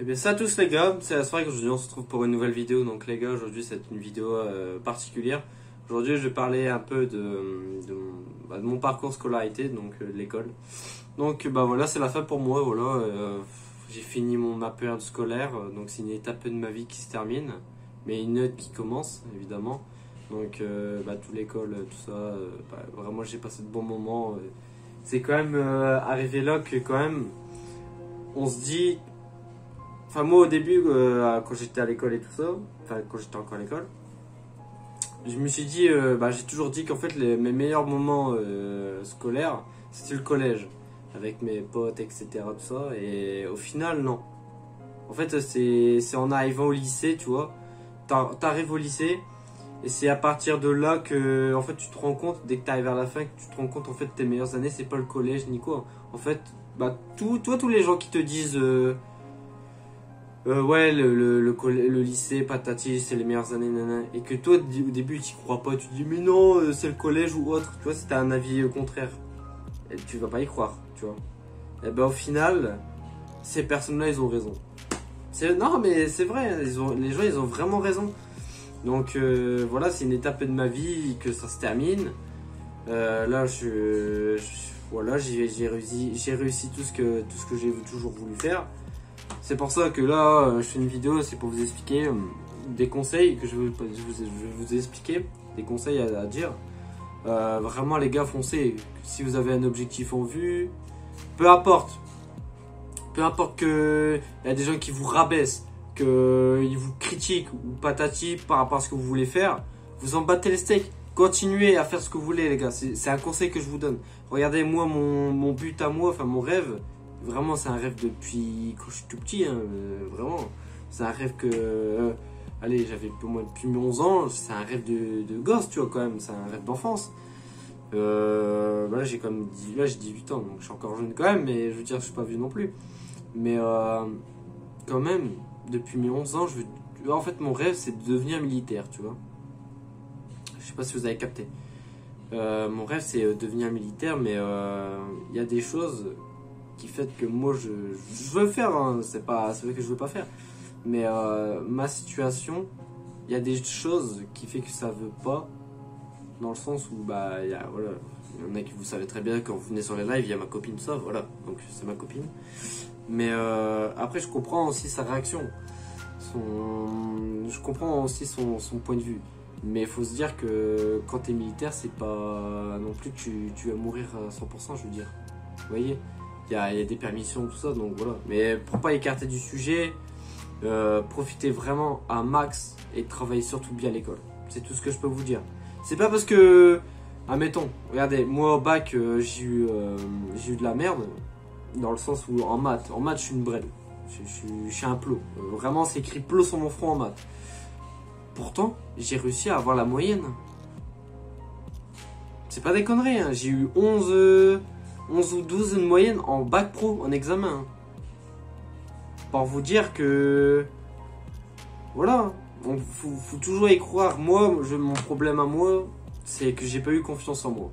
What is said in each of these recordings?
Eh bien salut à tous les gars, c'est Asfar qu'aujourd'hui on se retrouve pour une nouvelle vidéo. Donc les gars, aujourd'hui c'est une vidéo particulière. Aujourd'hui je vais parler un peu de mon parcours scolarité, donc de l'école. Donc bah voilà, c'est la fin pour moi, voilà. J'ai fini ma période scolaire, donc c'est une étape de ma vie qui se termine, mais une autre qui commence évidemment. Donc bah toute l'école, tout ça, bah, vraiment j'ai passé de bons moments. C'est quand même arrivé là que quand même on se dit. Enfin, moi au début, quand j'étais à l'école et tout ça, enfin quand j'étais encore à l'école, je me suis dit, bah, j'ai toujours dit qu'en fait mes meilleurs moments scolaires, c'était le collège, avec mes potes, etc. Tout ça, et au final, non. En fait, c'est en arrivant au lycée, tu vois, t'arrives au lycée, et c'est à partir de là que, en fait, tu te rends compte, dès que t'arrives vers la fin, que tu te rends compte, en fait, tes meilleures années, c'est pas le collège ni quoi. En fait, bah, tous les gens qui te disent. Ouais, le lycée, patati, c'est les meilleures années, nanana. Et que toi, au début, tu crois pas. Tu te dis, mais non, c'est le collège ou autre. Tu vois, si t'as un avis contraire, et tu vas pas y croire, tu vois. Et ben, au final, ces personnes-là, ils ont raison. Non, mais c'est vrai, les gens, ils ont vraiment raison. Donc, voilà, c'est une étape de ma vie que ça se termine. Là, voilà, j'ai réussi tout ce que j'ai toujours voulu faire. C'est pour ça que là, je fais une vidéo, c'est pour vous expliquer des conseils que je vais vous expliquer, des conseils à dire. Vraiment les gars, foncez. Si vous avez un objectif en vue, peu importe que il y a des gens qui vous rabaissent, qu'ils vous critiquent ou patati par rapport à ce que vous voulez faire, vous en battez les steaks. Continuez à faire ce que vous voulez les gars, c'est un conseil que je vous donne. Regardez moi mon but à moi, enfin mon rêve. Vraiment, c'est un rêve depuis quand je suis tout petit, hein, vraiment. C'est un rêve que, allez, j'avais depuis mes 11 ans, c'est un rêve de gosse, tu vois, quand même, c'est un rêve d'enfance. Là, j'ai comme là, j'ai 18 ans, donc je suis encore jeune quand même, mais je veux dire, je suis pas vieux non plus. Mais quand même, depuis mes 11 ans, en fait, mon rêve, c'est de devenir militaire, tu vois. Je sais pas si vous avez capté. Mon rêve, c'est de devenir militaire, mais il y a des choses qui fait que moi je veux le faire, hein. C'est vrai que je veux pas faire, mais ma situation, il y a des choses qui fait que ça veut pas, dans le sens où bah il y a, voilà, il y en a qui vous savez très bien quand vous venez sur les lives, il y a ma copine, tout ça, voilà, donc c'est ma copine, mais après je comprends aussi sa réaction, je comprends aussi son point de vue, mais il faut se dire que quand t'es militaire, c'est pas non plus que tu vas mourir à 100%, je veux dire, vous voyez. Il y a des permissions, tout ça, donc voilà. Mais pour pas écarter du sujet, profitez vraiment un max et travaillez surtout bien à l'école. C'est tout ce que je peux vous dire. C'est pas parce que, admettons, regardez, moi au bac, j'ai eu de la merde, dans le sens où en maths, je suis une brêle. Je suis un plot. Vraiment, c'est écrit plot sur mon front en maths. Pourtant, j'ai réussi à avoir la moyenne. C'est pas des conneries, hein. J'ai eu 11 ou 12 une moyenne en bac pro, en examen. Pour vous dire que... Voilà, faut toujours y croire. Moi, mon problème à moi, c'est que j'ai pas eu confiance en moi.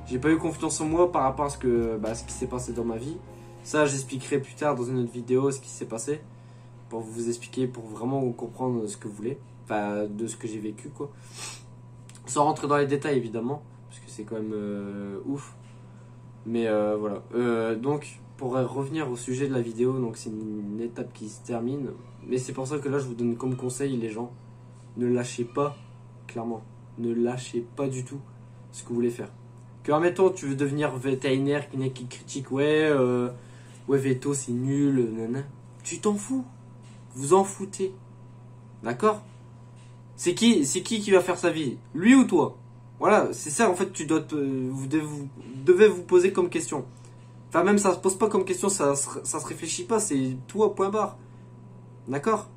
J'ai pas eu confiance en moi par rapport à ce qui s'est passé dans ma vie. Ça, j'expliquerai plus tard dans une autre vidéo ce qui s'est passé. Pour vous expliquer, pour vraiment comprendre ce que vous voulez. Enfin, de ce que j'ai vécu, quoi. Sans rentrer dans les détails, évidemment. Parce que c'est quand même ouf. Mais voilà. Donc, pour revenir au sujet de la vidéo, donc c'est une étape qui se termine. Mais c'est pour ça que là, je vous donne comme conseil, les gens, ne lâchez pas, clairement. Ne lâchez pas du tout ce que vous voulez faire. Que, admettons, tu veux devenir vétérinaire, qui critique, ouais, veto, c'est nul, nanana. Tu t'en fous. Vous en foutez. D'accord? C'est qui va faire sa vie? Lui ou toi? Voilà, c'est ça en fait vous devez vous poser comme question. Enfin même ça se pose pas comme question, ça se réfléchit pas, c'est toi point barre. D'accord?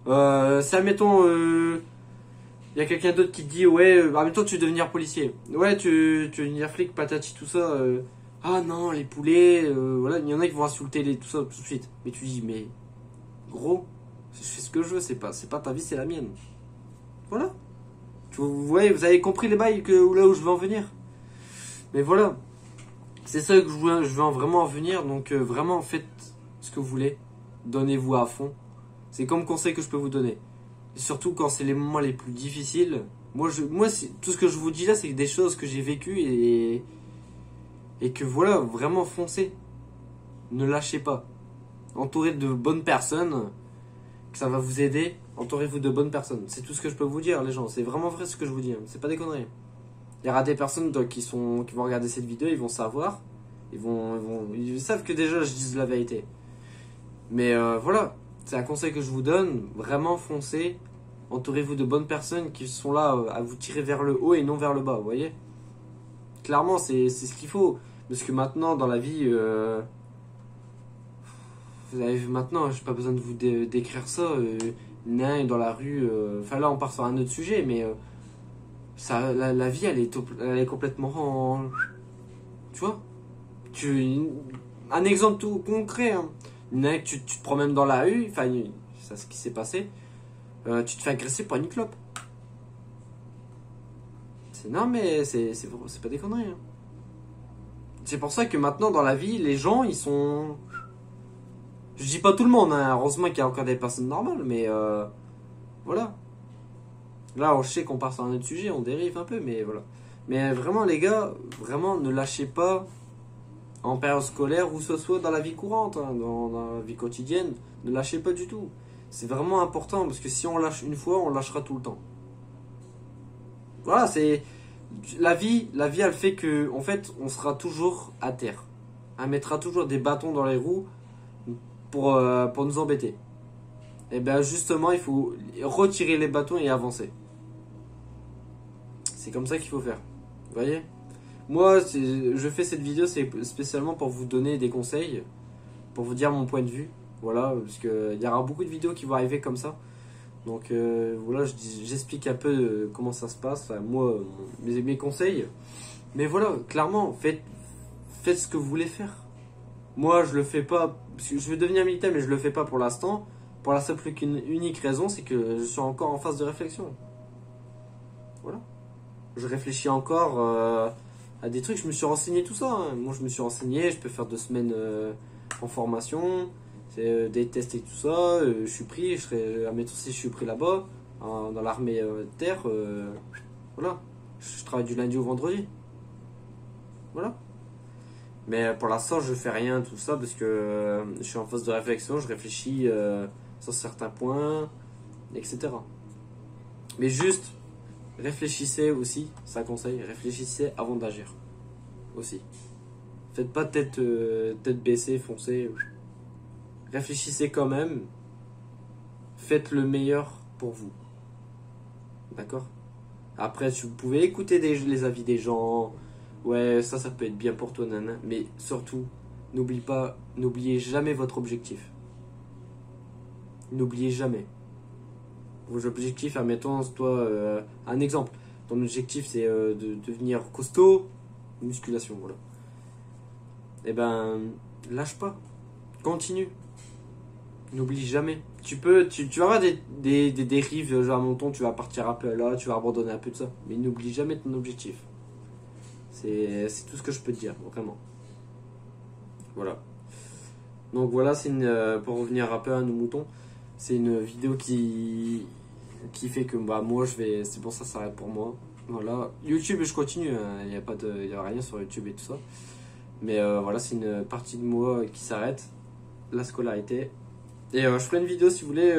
Si admettons y a quelqu'un d'autre qui te dit ouais, admettons tu veux devenir policier. Ouais, tu veux devenir flic, patati tout ça. Ah non, les poulets, voilà, il y en a qui vont insulter tout ça tout de suite. Mais tu dis mais gros, je fais ce que je veux, c'est pas ta vie, c'est la mienne. Voilà. Vous voyez, vous avez compris les bails là où je veux en venir. Mais voilà, c'est ça que je veux vraiment en venir. Donc vraiment faites ce que vous voulez. donnez-vous à fond. C'est comme conseil que je peux vous donner. Et surtout quand c'est les moments les plus difficiles. Moi tout ce que je vous dis là, c'est des choses que j'ai vécues et que voilà, vraiment foncez. Ne lâchez pas. Entourez de bonnes personnes, que ça va vous aider. Entourez-vous de bonnes personnes. C'est tout ce que je peux vous dire, les gens. C'est vraiment vrai ce que je vous dis. Hein. C'est pas des conneries. Il y aura des personnes qui vont regarder cette vidéo, ils vont savoir. Ils savent que déjà je dis la vérité. Mais voilà, c'est un conseil que je vous donne. Vraiment foncez. Entourez-vous de bonnes personnes qui sont là à vous tirer vers le haut et non vers le bas, vous voyez. Clairement, c'est ce qu'il faut. Parce que maintenant, dans la vie, maintenant, je n'ai pas besoin de vous décrire ça. Nain dans la rue. Enfin là, on part sur un autre sujet, mais la vie, elle est complètement tu vois. Un exemple tout concret. Hein. Nain, tu te promènes dans la rue. Enfin, c'est ce qui s'est passé. Tu te fais agresser par une clope. Non, mais c'est pas des conneries. Hein. C'est pour ça que maintenant, dans la vie, les gens, ils sont... Je dis pas tout le monde, hein. Heureusement qu'il y a encore des personnes normales, mais voilà. Là, je sais qu'on part sur un autre sujet, on dérive un peu, mais voilà. Mais vraiment, les gars, vraiment, ne lâchez pas en période scolaire ou ce soit dans la vie courante, hein, dans la vie quotidienne. Ne lâchez pas du tout. C'est vraiment important parce que si on lâche une fois, on lâchera tout le temps. Voilà, c'est la vie elle fait que en fait, on sera toujours à terre. Elle mettra toujours des bâtons dans les roues pour nous embêter. Et bien justement, il faut retirer les bâtons et avancer. C'est comme ça qu'il faut faire. Vous voyez? Moi, je fais cette vidéo, c'est spécialement pour vous donner des conseils, pour vous dire mon point de vue. Voilà, parce qu'il y aura beaucoup de vidéos qui vont arriver comme ça. Donc voilà, j'explique un peu comment ça se passe, enfin, moi, mes conseils. Mais voilà, clairement, faites ce que vous voulez faire. Moi, je le fais pas, parce que je veux devenir militaire, mais je le fais pas pour l'instant. Pour la simple et unique raison, c'est que je suis encore en phase de réflexion. Voilà. Je réfléchis encore à des trucs, je me suis renseigné tout ça. Hein. Moi, je me suis renseigné, je peux faire 2 semaines en formation. C'est des tests et tout ça, je suis pris, admettons si je suis pris là-bas, dans l'armée de terre, voilà, je travaille du lundi au vendredi, voilà. Mais pour l'instant je fais rien, tout ça, parce que je suis en phase de réflexion, je réfléchis sur certains points, etc. Mais juste, réfléchissez aussi, c'est un conseil, réfléchissez avant d'agir, aussi. Faites pas tête baissée, foncez. Réfléchissez quand même. Faites le meilleur pour vous. D'accord? Après, si vous pouvez écouter les avis des gens. Ouais, ça peut être bien pour toi, nana. Mais surtout, n'oubliez jamais votre objectif. N'oubliez jamais. Vos objectifs, admettons, toi, un exemple. Ton objectif, c'est de devenir costaud. Musculation, voilà. Eh ben, lâche pas. Continue. N'oublie jamais. Tu vas avoir des dérives, genre mon ton, tu vas partir un peu là, tu vas abandonner un peu de ça. Mais n'oublie jamais ton objectif. C'est tout ce que je peux te dire, vraiment. Voilà. Donc voilà, c'est pour revenir un peu à nos moutons, c'est une vidéo qui fait que moi c'est pour ça s'arrête pour moi. Voilà. YouTube je continue, il n'y a rien sur YouTube et tout ça. Mais voilà, c'est une partie de moi qui s'arrête. La scolarité. Et je ferai une vidéo si vous voulez,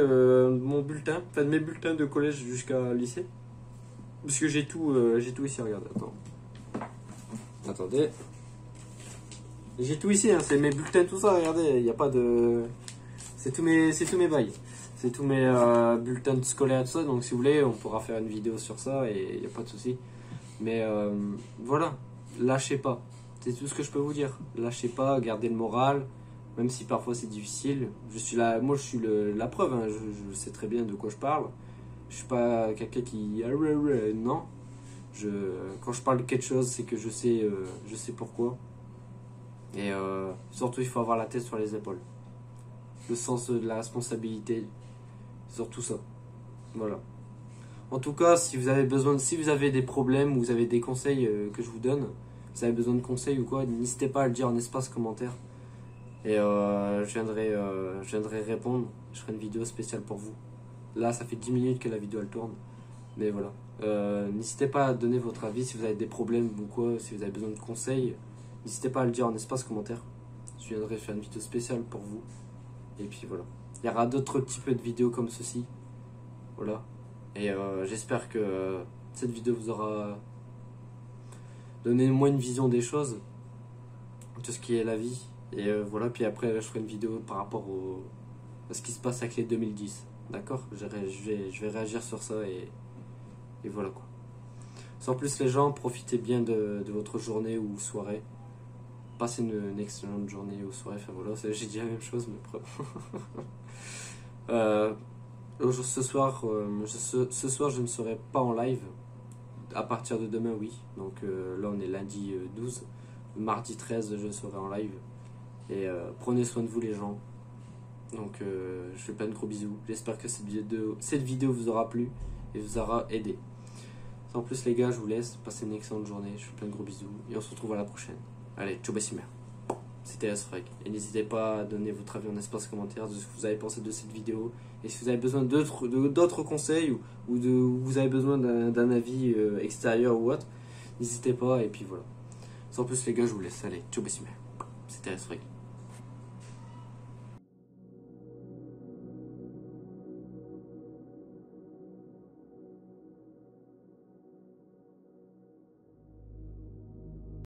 mon bulletin, enfin de mes bulletins de collège jusqu'à lycée. Parce que j'ai tout ici, regardez, attendez. J'ai tout ici, hein, c'est mes bulletins, tout ça, regardez, il n'y a pas de... C'est tous mes bails. C'est tous mes bulletins scolaires et tout ça, donc si vous voulez, on pourra faire une vidéo sur ça et il n'y a pas de souci. Mais voilà, lâchez pas. C'est tout ce que je peux vous dire. Lâchez pas, gardez le moral. Même si parfois c'est difficile, moi je suis la preuve, hein, je sais très bien de quoi je parle. Je suis pas quelqu'un qui... Non. Quand je parle de quelque chose, c'est que je sais pourquoi. Et surtout, il faut avoir la tête sur les épaules. Le sens de la responsabilité, sur tout ça. Voilà. En tout cas, si vous avez des problèmes ou vous avez des conseils que je vous donne, vous avez besoin de conseils ou quoi, n'hésitez pas à le dire en espace commentaire. Et je viendrai répondre. Je ferai une vidéo spéciale pour vous. Là, ça fait 10 minutes que la vidéo elle tourne. Mais voilà. N'hésitez pas à donner votre avis si vous avez des problèmes ou quoi, si vous avez besoin de conseils. N'hésitez pas à le dire en espace commentaire. Je viendrai faire une vidéo spéciale pour vous. Et puis voilà. Il y aura d'autres types de vidéos comme ceci. Voilà. Et j'espère que cette vidéo vous aura donné moins une vision des choses, de ce qui est la vie. Et voilà. Puis après, je ferai une vidéo par rapport à ce qui se passe avec les 2010. D'accord, je vais réagir sur ça et voilà quoi. Sans plus les gens, profitez bien de votre journée ou soirée. Passez une excellente journée ou soirée. Enfin voilà, j'ai dit la même chose mais ce soir, ce soir je ne serai pas en live. À partir de demain oui. Donc là on est lundi 12. Mardi 13 je serai en live. Et prenez soin de vous les gens. Donc je fais plein de gros bisous. J'espère que cette vidéo vous aura plu et vous aura aidé. Sans plus les gars, je vous laisse. Passez une excellente journée. Je fais plein de gros bisous. Et on se retrouve à la prochaine. Allez, ciao Bassimer. C'était Asfrag. Et n'hésitez pas à donner votre avis en espace commentaire de ce que vous avez pensé de cette vidéo. Et si vous avez besoin d'autres conseils ou vous avez besoin d'un avis extérieur ou autre, n'hésitez pas. Et puis voilà. Sans plus les gars, je vous laisse. Allez, ciao Bassimer. C'était Asfrag.